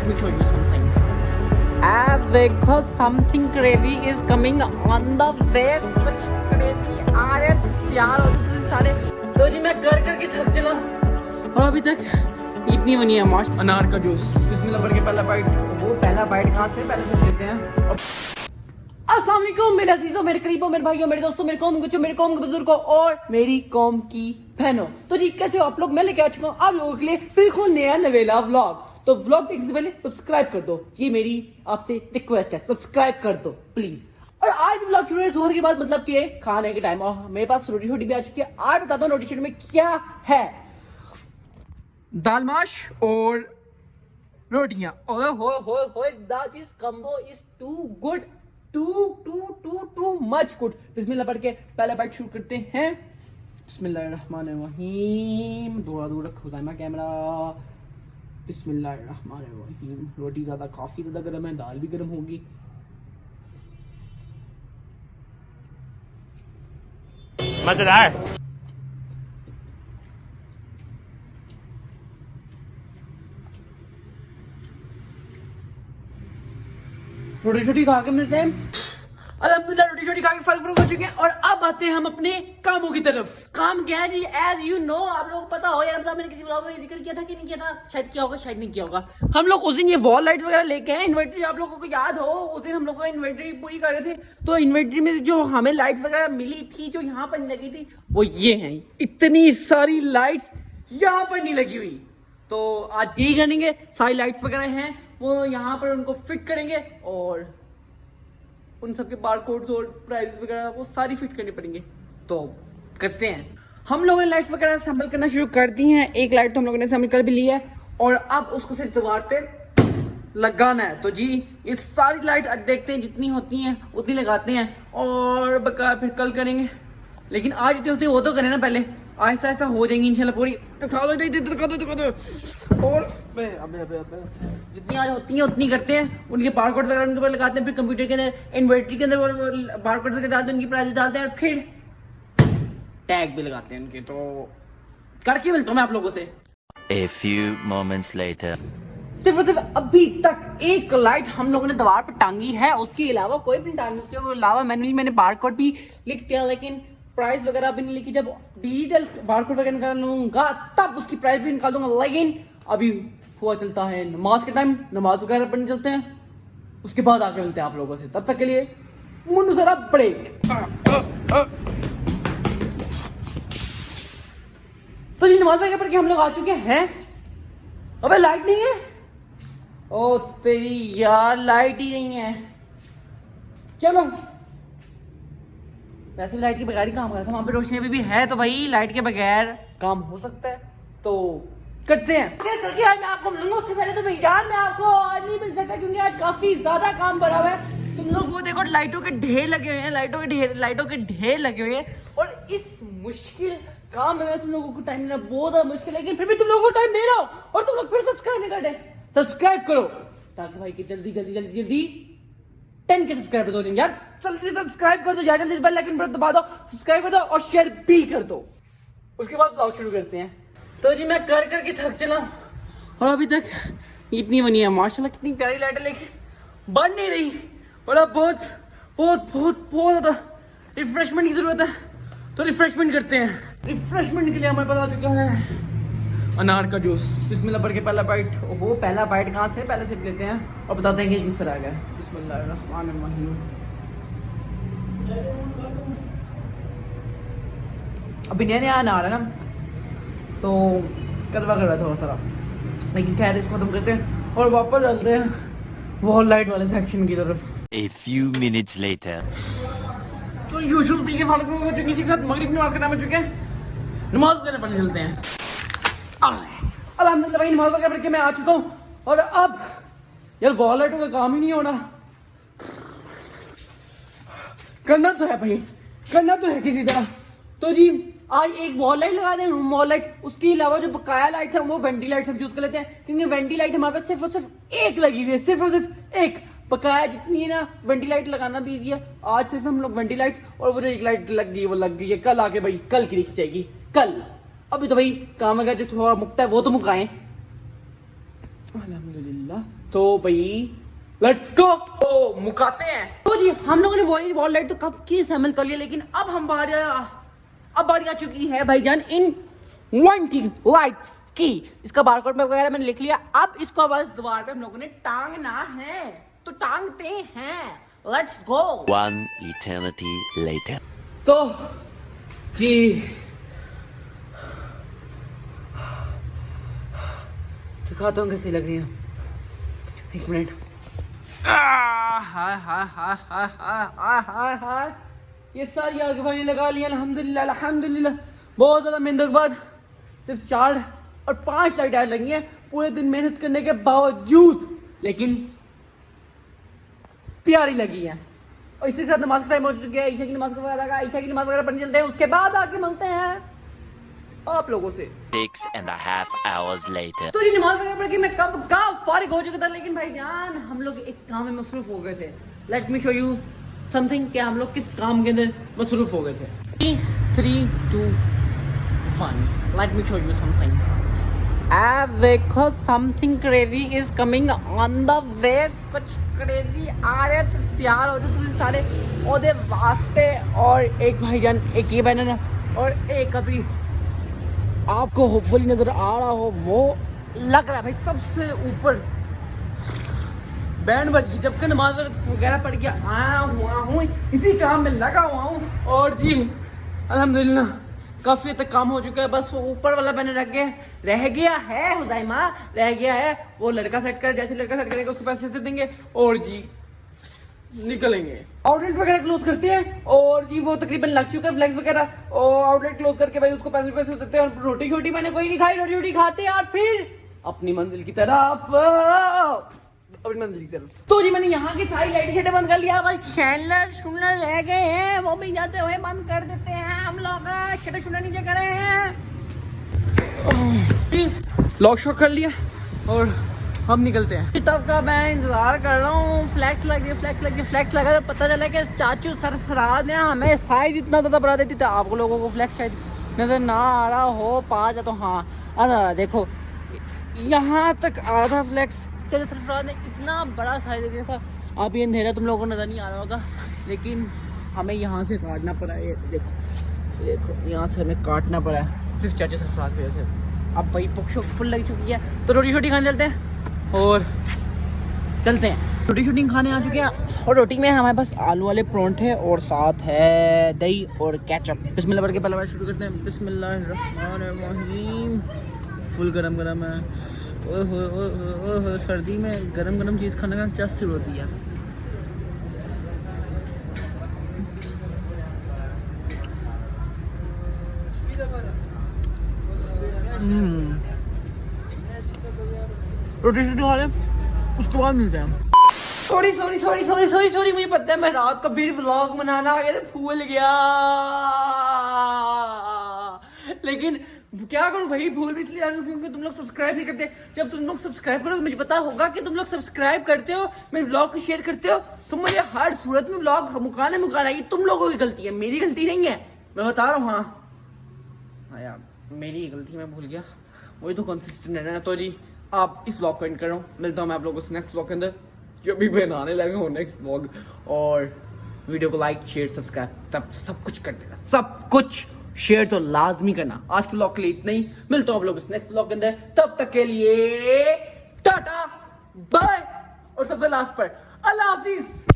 let me show you something. देखो something crazy is coming on the way. कुछ crazy आ रहे हैं, तैयार हो चुके सारे। तो जी मैं कर करके थक चला और अभी तक इतनी बनी है माश अनार का जूस। बिस्मिल्लाह पढ़ के पहला बाइट। वो पहला बाइट कहाँ से पहले से लेते हैं। अस्सलाम वालेकुम मेरे अजीजों, मेरे करीबों, मेरे भाइयों, मेरे दोस्तों, मेरे कौम के मेरे कौम के बुजुर्गों और मेरी कौम की बहनों। तो जी कैसे हो आप लोग? मैं लेके आ चुका हूँ आप लोगों के लिए बिल्कुल नया नवेला व्लॉग। तो व्लॉग देखने से पहले सब्सक्राइब कर दो, ये मेरी आपसे रिक्वेस्ट है, सब्सक्राइब कर दो प्लीज। और आज भी व्लॉग शुरू होने के बाद मतलब कि खाने के टाइम और मेरे पास रोटी छोटी भी आ चुकी है। आज बताता हूँ रोटी छोटी में क्या है। दाल माश और रोटियां। ओए होए होए होए, that is combo is too good, too much good. बिस्मिल्लाह पढ़ के पहले बाइट शुरू करते हैं। बिस्मिल्लाहिर्रहमानिर्रहीम। थोड़ा दूर रखो जाइमा कैमरा। बिस्मिल्लाहिर्रहमानिर्रहीम। रोटी ज़्यादा काफ़ी ज़्यादा गर्म है, दाल भी गर्म होगी। मजेदार। रोटी छोटी खा के मिलते हैं। अल्हम्दुलिल्लाह रोटी छोटी खा के फर्क हो चुके हैं और अब आते हैं हम अपने कामों की तरफ। काम क्या है जी? एज यू नो, आप लोगों को पता हो या मैंने किसी ब्लॉग में जिक्र किया था कि नहीं किया था, शायद किया होगा शायद नहीं किया होगा। हम लोग उस दिन ये वॉल लाइट्स वगैरह लेके आए। इन्वर्टरी आप लोगों को याद हो, उस दिन हम लोग को इन्वर्टरी पूरी कर रहे थे। तो इन्वर्टरी में जो हमें लाइट्स वगैरह मिली थी जो यहाँ पर नहीं लगी थी वो ये है। इतनी सारी लाइट्स यहाँ पर नहीं लगी हुई, तो आज यही करेंगे। सारी लाइट्स वगैरह हैं वो यहाँ पर उनको फिट करेंगे और उन सबके बारकोड्स और प्राइस वगैरह वो सारी फिट करनी पड़ेंगे। तो करते हैं। हम लोगों ने लाइट्स वगैरह असेंबल करना शुरू कर दी हैं। एक लाइट तो हम लोगों ने असेंबल कर भी ली है और अब उसको सिर्फ दीवार पे लगाना है। तो जी ये सारी लाइट देखते हैं जितनी होती हैं उतनी लगाते हैं और बकाया फिर कल करेंगे। लेकिन आज जितनी होती है वो तो करें ना, पहले आहिस्ता आहिस्ता हो जाएंगी इंशाल्लाह पूरी। तो खा दो और अबे जितनी आज होती हैं उतनी करते हैं। उनके बारकोड वगैरह उनके ऊपर लगाते हैं, फिर कंप्यूटर के अंदर इन्वर्टरी के अंदर बारकोड वगैरह डालते हैं, उनकी प्राइसेस डालते हैं और फिर टैग भी लगाते हैं उनके। तो करके मिलता हूँ मैं आप लोगों से। A few moments later. सिर्फ और सिर्फ अभी तक एक लाइट हम लोगों ने दीवार पर टांगी है, उसके अलावा कोई भी टांगी। उसके अलावा मैंने बारकोड भी लिख दिया, लेकिन प्राइस वगैरह भी नहीं लिखी। जब डिजिटल बारकोड वगैरह निकाल लूंगा तब उसकी प्राइस भी निकाल दूंगा। लेकिन अभी हुआ चलता है नमाज के टाइम, नमाज वगैरह पढ़ने चलते हैं, उसके बाद आके मिलते हैं आप लोगों से। तब तक के लिए मुन्नू जरा ब्रेक। तो जी नमाज वगैरह पढ़ के हम लोग आ चुके हैं। अबे लाइट नहीं है, ओ तेरी यार लाइट ही नहीं है। चलो वैसे भी लाइट के बगैर ही काम कर रहा था, वहां पे रोशनी अभी भी है तो भाई लाइट के बगैर काम हो सकता है। तो करते हैं करके आज मैं आपको मिलूंगा। उससे पहले तो भाई यार मैं आपको आज नहीं मिल सकता क्योंकि आज काफी ज्यादा काम पड़ा हुआ है। तुम लोग वो देखो लाइटों के ढेर लगे हुए हैं, लाइटों के ढेर लगे हुए हैं। और इस मुश्किल काम में मैं तुम लोगों को टाइम देना बहुत ज्यादा मुश्किल है, लेकिन फिर भी तुम लोगों को टाइम दे रहा हूँ और तुम लोग फिर सब्सक्राइब नहीं करते। सब्सक्राइब करो ताकि भाई की जल्दी 10 के सब्सक्राइबर्स हो जाएंगे यार। जल्दी सब्सक्राइब कर दो यार, जल्दी बेल आइकन पर दबा दो, सब्सक्राइब कर दो और शेयर भी कर दो। उसके बाद व्लॉग शुरू करते हैं। तो जी मैं कर करके थक चला और अभी तक इतनी बनी है माशाल्लाह, कितनी प्यारी लाइट है, लेकिन बन नहीं रही। और बहुत बहुत बहुत बहुत ज्यादा रिफ्रेशमेंट की जरूरत है, तो रिफ्रेशमेंट करते हैं। रिफ्रेशमेंट के लिए हमारे पास आ चुका है अनार का जूस। बिस्मिल्लाह पढ़ के पहला बाइट। वो पहला बाइट कहाँ से पहले से लेते हैं और बताते हैं कि किस तरह का है। बिस्मिल्लाहिर्रहमानिर्रहीम। अभी नया नया अनार है ना, तो कड़वा थोड़ा सा, लेकिन खैर इसको खत्म करते हैं और वापस चलते हैं वॉल लाइट वाले सेक्शन की तरफ। A few minutes later. तो यूशुस पी के फालतू हो चुकी, इसी के साथ मगरिब नमाज का टाइम हो चुके हैं। नमाज वगैरह पढ़ने चलते हैं। अल्हम्दुलिल्लाह भाई नमाज वगैरह पढ़ के मैं आ चुका हूँ और अब यार वॉल लाइटों का काम ही नहीं होना। करना तो है भाई, करना तो है किसी तरह। तो जी आज एक वॉल लाइट लगा दें, रूम वॉल लाइट। उसके अलावा जो बकाया लाइट है वो वेंटी लाइट हम यूज कर लेते हैं, क्योंकि वेंटी लाइट हमारे पास सिर्फ और सिर्फ एक लगी हुई है, सिर्फ और सिर्फ एक। बकाया जितनी है ना वेंटी लाइट लगाना भी इजी है। आज सिर्फ हम लोग वेंटी लाइट और वो जो एक लाइट लग गई है वो लग गई है। कल आके भाई कल की लिखी जाएगी कल। अभी तो भाई काम वगैरह जो थोड़ा मुकता है वो तो मुकाएं। अल्हम्दुलिल्लाह। तो भाई लेट्स गो, तो मुकाते हैं। तो जी हम लोगों ने वॉल लाइट तो कब की असेंबल कर लिया, लेकिन अब बारी आ चुकी है भाईजान इन वांटिंग लाइट्स की। इसका बारकोड में वगैरह मैंने लिख लिया। अब इसको बस दीवार पे हम लोगों ने टांगना है, तो टांगते हैं। Let's go. One eternity later. तो जी दिखाता हूँ कैसी लग रही है, एक मिनट। हाय हाय हाय हाय हाय हाय हाय, ये सारी आग भाई लगा लिया अल्हम्दुलिल्लाह अल्हम्दुलिल्लाह। बहुत ज्यादा मेहनत के बाद सिर्फ 4 और 5 लाइट लगी हैं पूरे दिन मेहनत करने के बावजूद, लेकिन प्यारी लगी है। और इसी के साथ नमाज का टाइम हो चुका है, ईशा की नमाज वगैरह पढ़ने चलते हैं। उसके बाद आके मिलते हैं आप लोगों से 6.5 hours later. तो ये नमाज वगैरह पढ़ के मैं कब का फारिग हो चुका था, लेकिन भाईजान हम लोग एक काम में मसरूफ हो गए थे। Late me show you something कि हम लोग किस काम के अंदर मसरूफ हो गए थे। 3, 2, 1 let me show you something. देखो something crazy is coming on the way. कुछ क्रेजी आ रहे तो तैयार हो जाओ तुम सारे ओदे वास्ते। और एक भाईजान, एक ये बहन है, और एक अभी आपको होपफुली नजर आ रहा हो, वो लग रहा है भाई सबसे ऊपर बैंड बज गई। जबकि नमाज वगैरह पढ़ के आया हुआ हूँ, इसी काम में लगा हुआ हूँ। और जी अल्हम्दुलिल्लाह काफी हद तक काम हो चुका है। बस वो ऊपर वाला मैंने रह गया है हुज़ैमा, रह गया है। वो लड़का सेट कर, जैसे लड़का सेट करेगा उसको पैसे से देंगे और जी निकलेंगे। आउटलेट वगैरह क्लोज करते हैं और जी वो तकरीबन लग चुका है फ्लेक्स वगैरह, और आउटलेट क्लोज करके भाई उसको पैसे देते हैं। और रोटी छोटी मैंने कोई नहीं खाई, रोटी खाते हैं और फिर अपनी मंजिल की तरफ तो जी मैंने यहाँ की सारी लाइट शेडें बंद कर लिया। बस चैनलर सुनर रह गए हैं, वो भी जाते हुए बंद कर देते हैं। हम लोग शेडें सुनर नीचे कर रहे हैं, लॉक शॉक कर लिया और हम निकलते हैं। तब का मैं इंतजार कर रहा हूँ। फ्लैक्स लगा तो पता चला कि चाचू सरफराज ने हमें साइज इतना ज़्यादा बढ़ा देती थी। आप लोगों को फ्लैक्स शायद नजर ना आ रहा हो, पास तो हाँ आ रहा, देखो यहाँ तक आ रहा था फ्लैक्स। चलो सरफराज ने इतना बड़ा साइज दे दिया था। अब ये अंधेरा तुम लोगों को नजर नहीं आ रहा होगा, लेकिन हमें यहाँ से काटना पड़ा है। ये देखो यहाँ से हमें काटना पड़ा है सिर्फ चाचू सरफराज की वजह से। अब भाई पुक शोक फुल लग चुकी है, तो रोटी छोटी खाने चलते हैं और चलते हैं। रोटी शूटिंग खाने आ चुके हैं और रोटी में हमारे पास आलू वाले परोंठे और साथ है दही और केचप। बिस्मिल्लाह करके पहले बार शुरू करते हैं। बिस्मिल्लाहिर्रहमानिर्रहीम। फुल गरम गरम है। ओह सर्दी में गरम गरम चीज़ खाने का क्या शुरू होती है। रोटी शूटी खा लें, उसके बाद मिलते हैं। सॉरी मुझे पता है मैं रात को फिर व्लॉग बनाना आ गया था, भूल गया। लेकिन क्या करूं भाई, भूल भी इसलिए क्योंकि तुम लोग सब्सक्राइब नहीं करते। जब तुम लोग सब्सक्राइब करोगे मुझे पता होगा कि तुम लोग सब्सक्राइब करते हो, मेरे व्लॉग को शेयर करते हो, तो मुझे हर सूरत में व्लॉग मुकाना ये तुम लोगों की गलती है, मेरी गलती नहीं है, मैं बता रहा हूँ। हाँ यार मेरी गलती, मैं भूल गया। वही तो कंसिस्टेंट रहना। तो जी आप इस व्लॉग को एंड कर रहा हूँ, मिलता हूँ मैं आप लोगों को नेक्स्ट व्लॉग के अंदर, जो भी बनाने लगा हूँ नेक्स्ट व्लॉग। और वीडियो को लाइक शेयर सब्सक्राइब तब सब कुछ कर देना, सब कुछ शेयर तो लाजमी करना। आज के व्लॉग के लिए इतना ही, मिलता हूँ आप लोग इस नेक्स्ट व्लॉग के अंदर। तब तक के लिए टाटा बाय, और सबसे लास्ट पर अल्लाह हाफिज।